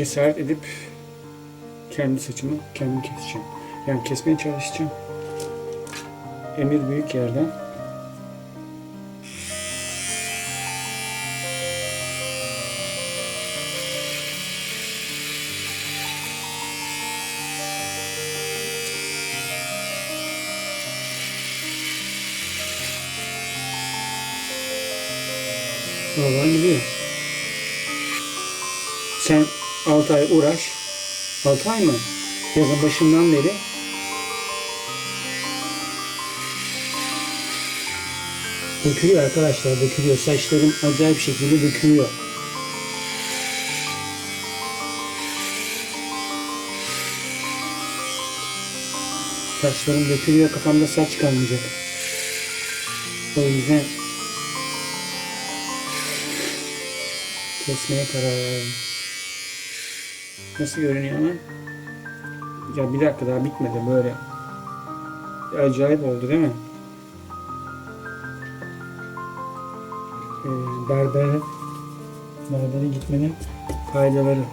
cesaret edip kendi saçımı kendim keseceğim. Yani kesmeye çalışacağım. Emir büyük yerden. Vallahi gidiyor. Sen 6 ay uğraş. 6 ay mı? Yazın başından beri. Dökülüyor arkadaşlar, dökülüyor. Saçlarım acayip şekilde dökülüyor. Saçlarım dökülüyor, kafamda saç kalmayacak. O yüzden kesmeye karar verdim. Nasıl görünüyor ama? Ya bir dakika, daha bitmedi böyle. Acayip oldu değil mi? Berbere gitmenin faydaları.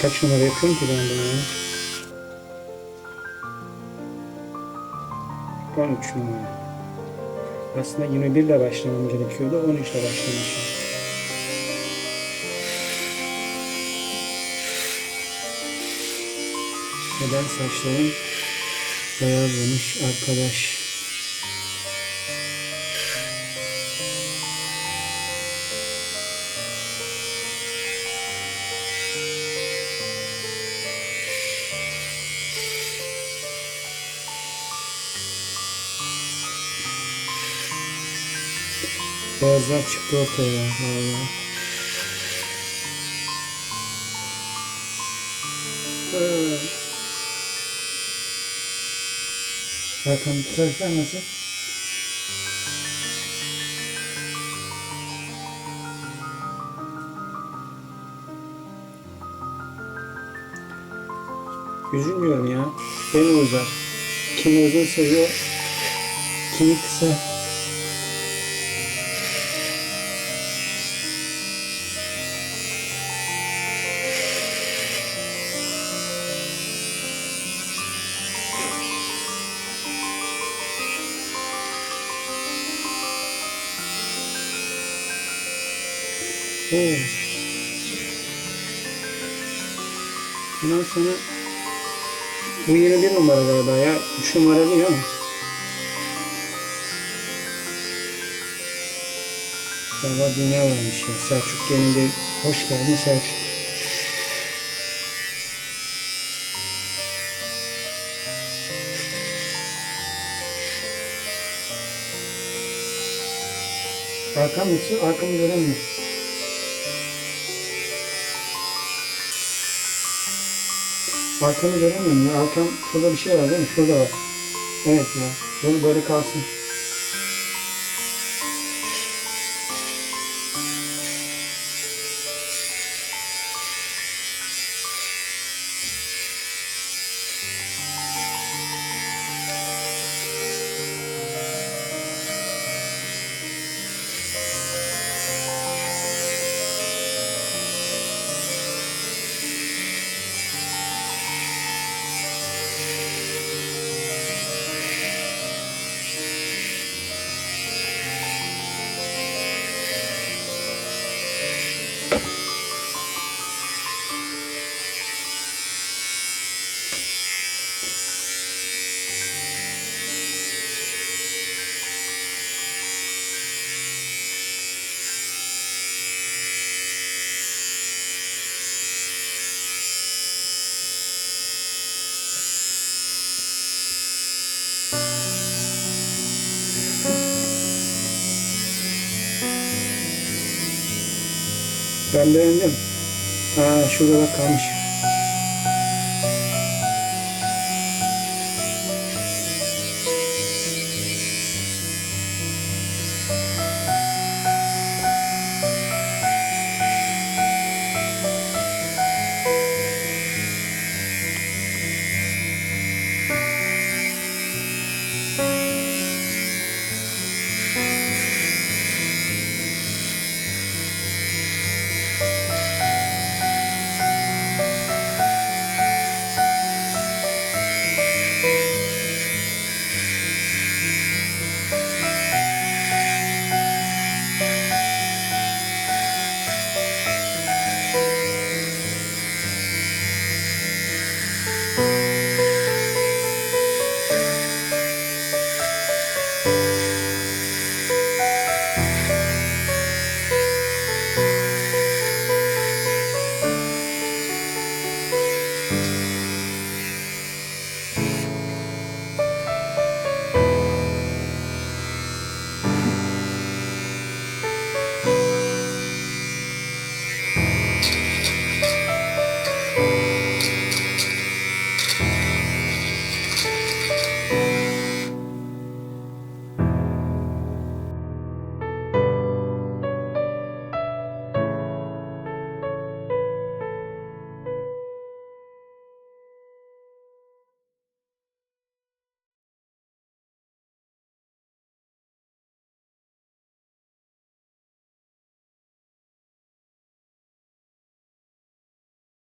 Kaç numara yapıyorum ki ben bunu ya? 13 numara. Aslında 21 ile başlamam gerekiyordu. 13 ile başlamışım. Neden saçlarım beyazlamış arkadaş? Beyazlar çıktı ortaya vallahi. Bakın saçlar nasıl? Üzülmüyorum ya. Beni uzar. Kimi uzun seviyor, kimi kısa. Bundan sonra bu 21 numara galiba ya. 3 numara değil ama. Galiba dünya varmış ya. Selçuk gelinde. Hoş geldin Selçuk. Arkam nasıl? Arkamı göremiyorum. Arkamı göremiyorum ya. Arkam, şurada bir şey var değil mi? Şurada var. Evet ya. Bunu böyle kalsın. Ben beğendim. Şurada bak kalmış.